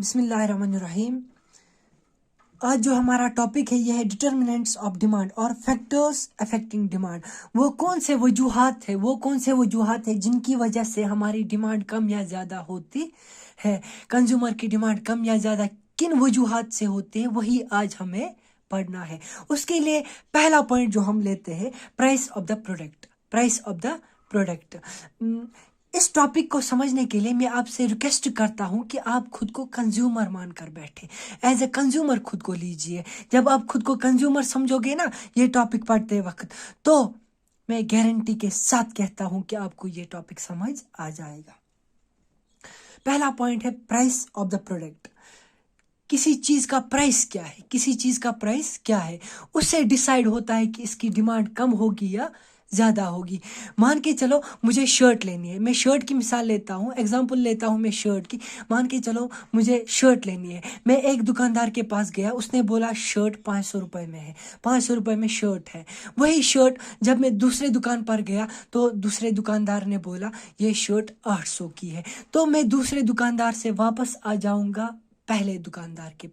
بسم اللہ الرحمن الرحیم. آج جو ہمارا ٹاپک ہے یہ ہے ڈٹرمننٹس آف ڈیمانڈ اور فیکٹرز افیکٹنگ ڈیمانڈ. وہ کون سے وجوہات ہیں جن کی وجہ سے ہماری ڈیمانڈ کم یا زیادہ ہوتی ہے. کنزیومر کی ڈیمانڈ کم یا زیادہ کن وجوہات سے ہوتی ہے وہی آج ہمیں پڑھنا ہے. اس کے لیے پہلا پوائنٹ جو ہم لیتے ہیں پرائس آف دا پروڈکٹ. اس ٹاپک کو سمجھنے کے لیے میں آپ سے ریکویسٹ کرتا ہوں کہ آپ خود کو کنزیومر مان کر بیٹھے. ایز اے کنزیومر خود کو لیجئے. جب آپ خود کو کنزیومر سمجھو گے نا یہ ٹاپک پڑھتے وقت تو میں گارنٹی کے ساتھ کہتا ہوں کہ آپ کو یہ ٹاپک سمجھ آ جائے گا. پہلا پوائنٹ ہے پرائس آف دا پروڈکٹ. کسی چیز کا پرائس کیا ہے اس سے ڈیسائیڈ ہوتا ہے کہ اس کی ڈیمانڈ کم ہوگی یا زیادہ ہوگی. مان کے چلو مجھے شرٹ لینی ہے. میں شرٹ کی مثال لیتا ہوں, ایگزامپل لیتا ہوں میں شرٹ کی. مان کے چلو مجھے شرٹ لینی ہے. میں ایک دکاندار کے پاس گیا, اس نے بولا شرٹ 500 روپے میں ہے, 500 روپے میں شرٹ ہے. وہی شرٹ جب میں دوسرے دکان پر گیا تو دوسرے دکاندار نے بولا یہ شرٹ 800 کی ہے. تو میں دوسرے دکاندار سے واپس آ جاؤں گا پہلے دکاندار کے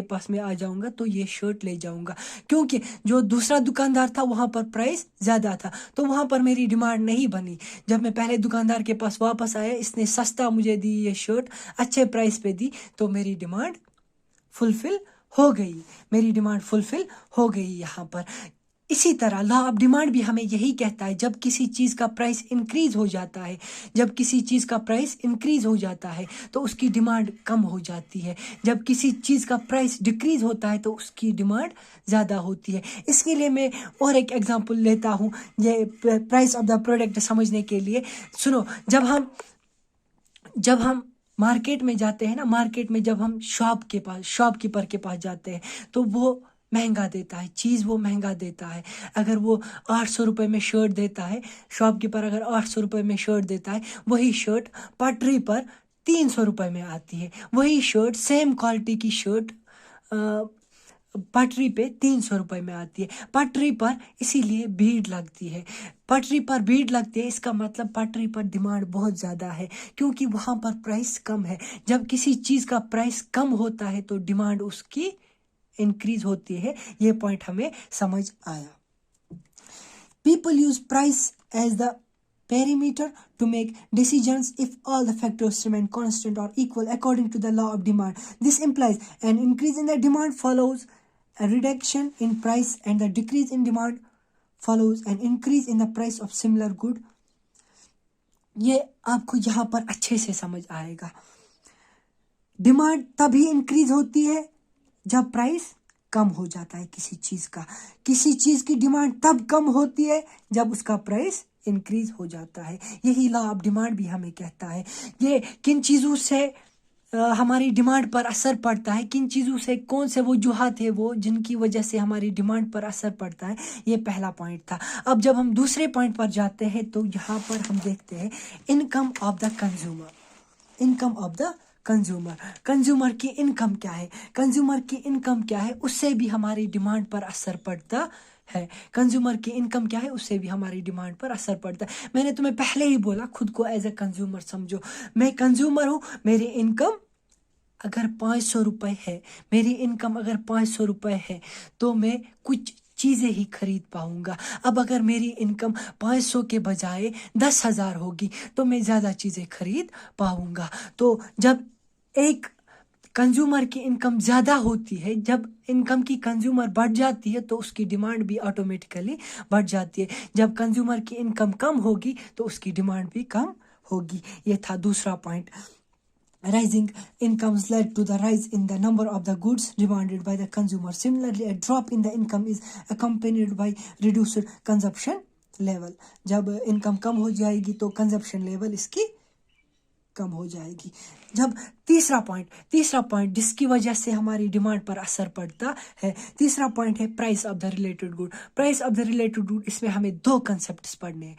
پاس میں آ جاؤں گا تو یہ شرٹ لے جاؤں گا, کیونکہ جو دوسرا دکاندار تھا وہاں پر پرائس زیادہ تھا تو وہاں پر میری ڈیمانڈ نہیں بنی. جب میں پہلے دکاندار کے پاس واپس آیا, اس نے سستا مجھے دی یہ شرٹ, اچھے پرائس پہ دی, تو میری ڈیمانڈ فلفل ہو گئی یہاں پر. اسی طرح لا آف ڈیمانڈ بھی ہمیں یہی کہتا ہے جب کسی چیز کا پرائس انکریز ہو جاتا ہے تو اس کی ڈیمانڈ کم ہو جاتی ہے. جب کسی چیز کا پرائس ڈیکریز ہوتا ہے تو اس کی ڈیمانڈ زیادہ ہوتی ہے. اس کے لیے میں اور ایک ایگزامپل لیتا ہوں یہ پرائس آف دا پروڈکٹ سمجھنے کے لیے. سنو, جب ہم مارکیٹ میں جاتے ہیں نا, مارکیٹ میں جب ہم شاپ کیپر کے پاس جاتے ہیں تو وہ مہنگا دیتا ہے. اگر وہ 800 روپے میں شرٹ دیتا ہے, شاپ کیپر اگر 800 روپے میں شرٹ دیتا ہے, وہی شرٹ پٹری پر 300 روپے میں آتی ہے. وہی شرٹ سیم کوالٹی کی شرٹ پٹری پہ 300 روپے میں آتی ہے. پٹری پر اسی لیے بھیڑ لگتی ہے, اس کا مطلب پٹری پر ڈیمانڈ بہت زیادہ ہے کیونکہ وہاں پر پرائس کم ہے. جب کسی چیز کا پرائس کم ہوتا ہے تو ڈیمانڈ اس کی انکریز ہوتی ہے. یہ پوائنٹ ہمیں سمجھ آیا. People use price as the parameter to make decisions if all the factors remain constant or equal according to the law of demand. This implies an increase in the demand follows a reduction in price and the decrease in demand follows an increase in the price of similar good. یہ آپ کو یہاں پر اچھے سے سمجھ آئے گا. Demand تبھی increase ہوتی ہے جب پرائس کم ہو جاتا ہے کسی چیز کی ڈیمانڈ تب کم ہوتی ہے جب اس کا پرائس انکریز ہو جاتا ہے. یہی لا آف ڈیمانڈ بھی ہمیں کہتا ہے. یہ کن چیزوں سے ہماری ڈیمانڈ پر اثر پڑتا ہے, کن چیزوں سے, کون سے وجوہات ہیں وہ جن کی وجہ سے ہماری ڈیمانڈ پر اثر پڑتا ہے. یہ پہلا پوائنٹ تھا. اب جب ہم دوسرے پوائنٹ پر جاتے ہیں تو یہاں پر ہم دیکھتے ہیں انکم آف دا کنزیومر کی انکم کیا ہے, اس سے بھی ہماری ڈیمانڈ پر اثر پڑتا ہے. میں نے تمہیں پہلے ہی بولا خود کو ایز اے کنزیومر سمجھو. میں کنزیومر ہوں, میری انکم اگر 500 روپے ہے تو میں کچھ چیزیں ہی خرید پاؤں گا. اب اگر میری انکم 500 کے بجائے 10,000 ہوگی تو میں زیادہ چیزیں خرید پاؤں گا. تو جب ایک کنزیومر کی انکم زیادہ ہوتی ہے, جب انکم کی کنزیومر بڑھ جاتی ہے تو اس کی ڈیمانڈ بھی آٹومیٹیکلی بڑھ جاتی ہے. جب کنزیومر کی انکم کم ہوگی تو اس کی ڈیمانڈ بھی کم ہوگی. یہ تھا دوسرا point. Rising incomes led to the rise in the number of the goods demanded by the consumer. Similarly, a drop in the income is accompanied by reduced consumption level. جب income کم ہو جائے گی تو consumption level اس کی کم ہو جائے گی. جب تیسرا point جس کی وجہ سے ہماری ڈیمانڈ پر اثر پڑتا ہے, تیسرا پوائنٹ ہے price of the related good. اس میں ہمیں دو کنسپٹس پڑھنے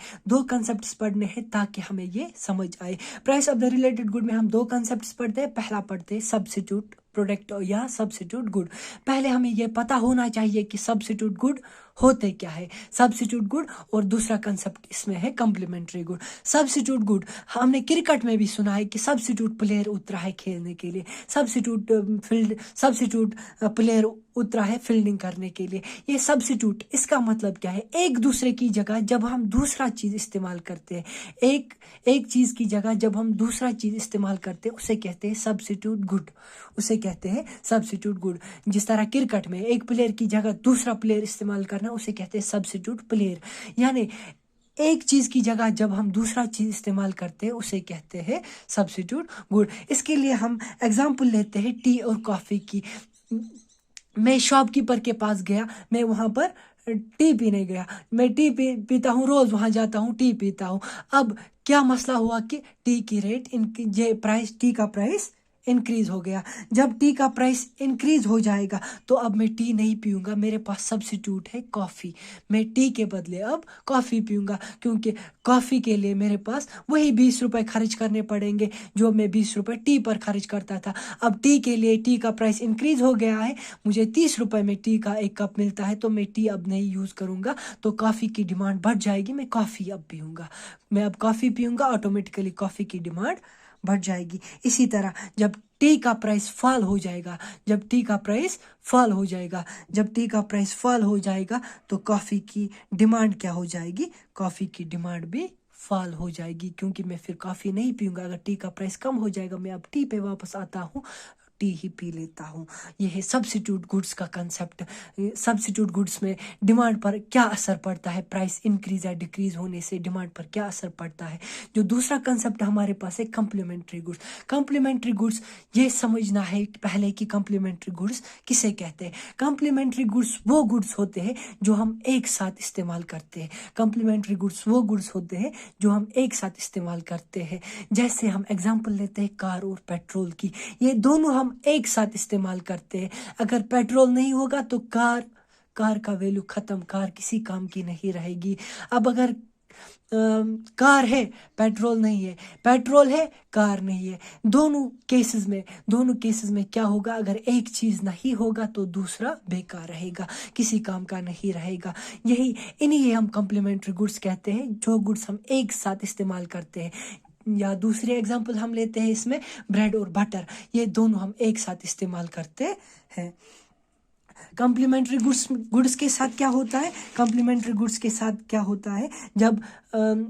ہیں تاکہ ہمیں یہ سمجھ آئے. Price of the related good میں ہم دو کنسپٹس پڑھتے ہیں. پہلا پڑھتے ہیں سبسٹیوٹ प्रोडक्ट या सब्स्टिट्यूट गुड। पहले हमें ये पता होना चाहिए कि सब्स्टिट्यूट गुड होते क्या है। सब्स्टिट्यूट गुड और दूसरा कंसेप्ट इसमें है कम्प्लीमेंट्री गुड। सब्स्टिट्यूट गुड हमने क्रिकेट में भी सुना है कि सब्स्टिट्यूट प्लेयर उतरा है खेलने के लिए, सब्स्टिट्यूट प्लेयर उतरा है फील्डिंग करने के लिए। ये सब्स्टिट्यूट इसका मतलब क्या है, एक दूसरे की जगह जब हम दूसरा चीज इस्तेमाल करते हैं, एक चीज की जगह जब हम दूसरा चीज इस्तेमाल करते हैं उसे कहते हैं सब्स्टिट्यूट गुड, उसे कहते हैं सब्स्टिट्यूट गुड। जिस तरह क्रिकेट में एक प्लेयर की जगह दूसरा प्लेयर इस्तेमाल करना उसे कहते हैं सब्स्टिट्यूट प्लेयर। यानी एक चीज की जगह जब हम दूसरा चीज इस्तेमाल करते हैं उसे कहते हैं सब्स्टिट्यूट गुड। इसके लिए हम एग्जांपल लेते हैं टी और कॉफी की। मैं शॉपकीपर के पास गया, मैं वहां पर टी पीने गया, मैं टी पीता हूँ, रोज वहां जाता हूँ, टी पीता हूँ। अब क्या मसला हुआ कि टी की रेट टी का प्राइस इंक्रीज हो गया। जब टी का प्राइस इंक्रीज हो जाएगा तो अब मैं टी नहीं पीऊंगा, मेरे पास सब्स्टिट्यूट है कॉफ़ी। मैं टी के बदले अब कॉफ़ी पीऊंगा, क्योंकि कॉफ़ी के लिए मेरे पास वही 20 रुपए खर्च करने पड़ेंगे जो मैं 20 रुपए टी पर खर्च करता था। अब टी के लिए टी का प्राइस इंक्रीज हो गया है, मुझे 30 रुपए में टी का एक कप मिलता है, तो मैं टी अब नहीं यूज़ करूंगा, तो कॉफ़ी की डिमांड बढ़ जाएगी, मैं कॉफ़ी अब पीऊंगा। मैं अब कॉफ़ी पीऊंगा, ऑटोमेटिकली कॉफ़ी की डिमांड बढ़ जाएगी। इसी तरह जब टी का प्राइस फॉल हो जाएगा, जब टी का प्राइस फॉल हो जाएगा तो कॉफ़ी की डिमांड क्या हो जाएगी, कॉफ़ी की डिमांड भी फॉल हो जाएगी, क्योंकि मैं फिर कॉफ़ी नहीं पीऊंगा। अगर टी का प्राइस कम हो जाएगा, मैं अब टी पे वापस आता हूँ, टी ही पी लेता हूँ। यह है सब्स्टिट्यूट गुड्स का कंसेप्ट। सब्स्टिट्यूट गुड्स में डिमांड पर क्या असर पड़ता है, प्राइस इंक्रीज या डिक्रीज होने से डिमांड पर क्या असर पड़ता है। जो दूसरा कंसेप्ट हमारे पास है कम्प्लीमेंट्री गुड्स। कम्प्लीमेंट्री गुड्स ये समझना है पहले कि कम्प्लीमेंट्री गुड्स किसे कहते हैं। कम्प्लीमेंट्री गुड्स वो गुड्स होते हैं जो हम एक साथ इस्तेमाल करते हैं। कम्प्लीमेंट्री गुड्स वो गुड्स होते हैं जो हम एक साथ इस्तेमाल करते हैं। जैसे हम एग्जांपल लेते हैं कार और पेट्रोल की, ये दोनों हम एक साथ इस्तेमाल करते हैं। अगर पेट्रोल नहीं होगा तो कार का वैल्यू खत्म, कार किसी काम की नहीं रहेगी। अब अगर कार है पेट्रोल नहीं है, पेट्रोल है कार नहीं है, दोनों केसेस में क्या होगा, अगर एक चीज नहीं होगा तो दूसरा बेकार रहेगा, किसी काम का नहीं रहेगा। इन्हीं हम कम्प्लीमेंट्री गुड्स कहते हैं, जो गुड्स हम एक साथ इस्तेमाल करते हैं। या दूसरे एग्जांपल हम लेते हैं इसमें ब्रेड और बटर, ये दोनों हम एक साथ इस्तेमाल करते हैं। कम्प्लीमेंट्री गुड्स के साथ क्या होता है, कम्प्लीमेंट्री गुड्स के साथ क्या होता है, जब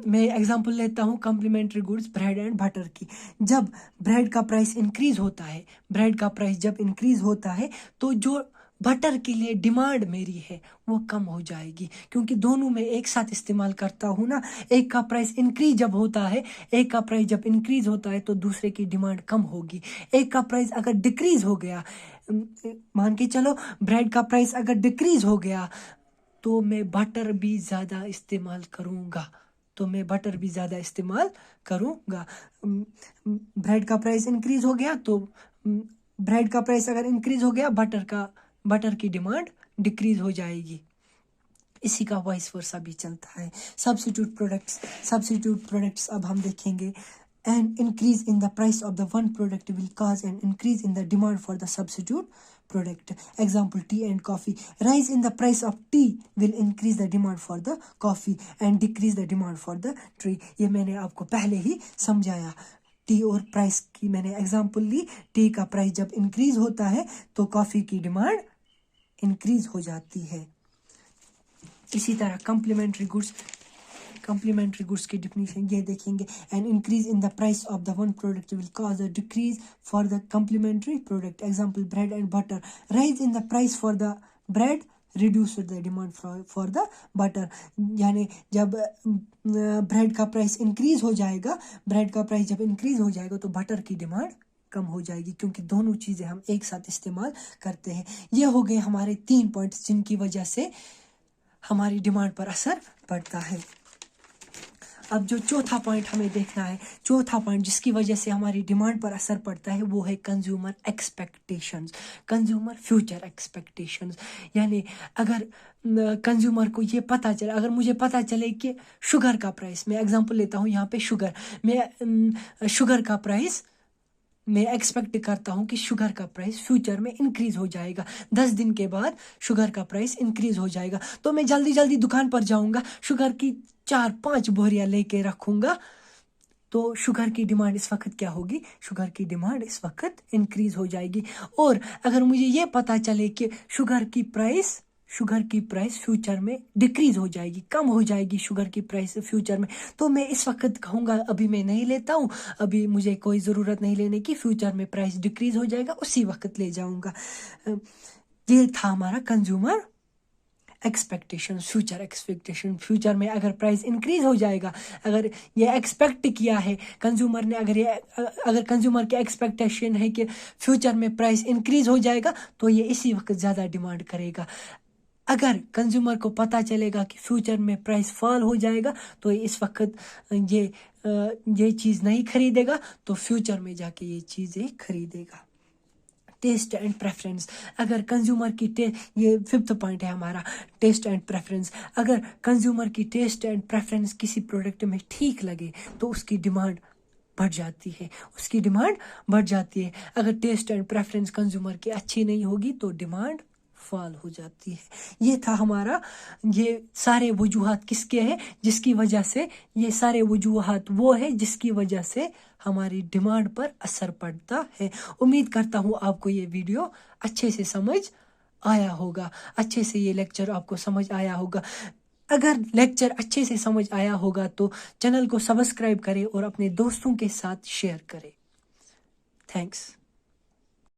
मैं एग्जांपल लेता हूँ complementary goods bread and butter की। जब ब्रेड का प्राइस इंक्रीज होता है, जब इंक्रीज होता है तो जो बटर के लिए डिमांड मेरी है वो कम हो जाएगी, क्योंकि दोनों में एक साथ इस्तेमाल करता हूँ ना। एक का प्राइस इंक्रीज जब होता है तो दूसरे की डिमांड कम होगी। एक का प्राइस अगर डिक्रीज हो गया, मान के चलो ब्रेड का प्राइस अगर डिक्रीज हो गया तो मैं बटर भी ज़्यादा इस्तेमाल करूँगा। ब्रेड का प्राइस इंक्रीज हो गया तो ब्रेड का प्राइस अगर इंक्रीज हो गया, बटर की डिमांड डिक्रीज हो जाएगी। इसी का वाइस वर्सा भी चलता है। सब्स्टिट्यूट प्रोडक्ट्स अब हम देखेंगे। An increase in the price of the one product will cause an increase in the demand for the substitute product. Example, tea and coffee. Rise in the price of tea will increase the demand for the coffee and decrease the demand for the tea. ये मैंने आपको पहले ही समझाया। T और price की मैंने example ली। T का price जब इंक्रीज होता है तो कॉफी की डिमांड इंक्रीज हो जाती है। इसी तरह कम्प्लीमेंट्री गुड्स की डिफिनीशन ये देखेंगे। An increase in the price of the one product will cause a decrease for the complementary product. Example, bread and butter. Rise in the price for the bread reduce the demand for the butter. यानी जब bread का price increase हो जाएगा, तो butter की demand कम हो जाएगी, क्योंकि दोनों चीज़ें हम एक साथ इस्तेमाल करते हैं। ये हो गए हमारे 3 पॉइंट्स जिनकी वजह से हमारी डिमांड पर असर पड़ता है। अब जो चौथा पॉइंट हमें देखना है, जिसकी वजह से हमारी डिमांड पर असर पड़ता है, वो है कंज्यूमर फ्यूचर एक्सपेक्टेशंस। यानी अगर कंज्यूमर को ये पता चले, अगर मुझे पता चले कि शुगर का प्राइस, मैं एग्जांपल लेता हूँ यहाँ पे शुगर का प्राइस मैं एक्सपेक्ट करता हूँ कि शुगर का प्राइस फ्यूचर में इंक्रीज हो जाएगा, 10 दिन के बाद शुगर का प्राइस इंक्रीज हो जाएगा। तो मैं जल्दी जल्दी दुकान पर जाऊँगा, शुगर की 4-5 बोरियां लेके रखूँगा। तो शुगर की डिमांड इस वक्त क्या होगी, शुगर की डिमांड इस वक्त इंक्रीज हो जाएगी। और अगर मुझे ये पता चले कि शुगर की प्राइस फ्यूचर में डिक्रीज हो जाएगी, कम हो जाएगी शुगर की प्राइस फ्यूचर में, तो मैं इस वक्त कहूँगा अभी मैं नहीं लेता हूँ, अभी मुझे कोई ज़रूरत नहीं लेने की, फ्यूचर में प्राइस डिक्रीज हो जाएगा उसी वक्त ले जाऊँगा। ये था हमारा consumer expectation, future expectation. Future में अगर प्राइस इंक्रीज हो जाएगा, अगर ये एक्सपेक्ट किया है कंज्यूमर ने, अगर कंज्यूमर की एक्सपेक्टेशन है कि फ्यूचर में प्राइस इंक्रीज हो जाएगा, तो ये इसी वक्त ज़्यादा डिमांड करेगा। अगर कंज्यूमर को पता चलेगा कि फ्यूचर में प्राइस फॉल हो जाएगा, तो इस वक्त ये चीज़ नहीं खरीदेगा, तो फ्यूचर में जाके ये चीज़ें खरीदेगा। टेस्ट एंड प्रेफरेंस, अगर कंज्यूमर की ये 5th पॉइंट है हमारा, टेस्ट एंड प्रेफरेंस। अगर कंज्यूमर की टेस्ट एंड प्रेफरेंस किसी प्रोडक्ट में ठीक लगे तो उसकी डिमांड बढ़ जाती है, अगर टेस्ट एंड प्रेफरेंस कंज्यूमर की अच्छी नहीं होगी तो डिमांड फॉल हो जाती है। ये था हमारा, ये सारे वजूहात किसके हैं, जिसकी वजह से, ये सारे वजूहात वो है जिसकी वजह से हमारी डिमांड पर असर पड़ता है। उम्मीद करता हूँ आपको ये वीडियो अच्छे से समझ आया होगा, अच्छे से ये लेक्चर आपको समझ आया होगा। अगर लेक्चर अच्छे से समझ आया होगा तो चैनल को सब्सक्राइब करें और अपने दोस्तों के साथ शेयर करें। थैंक्स।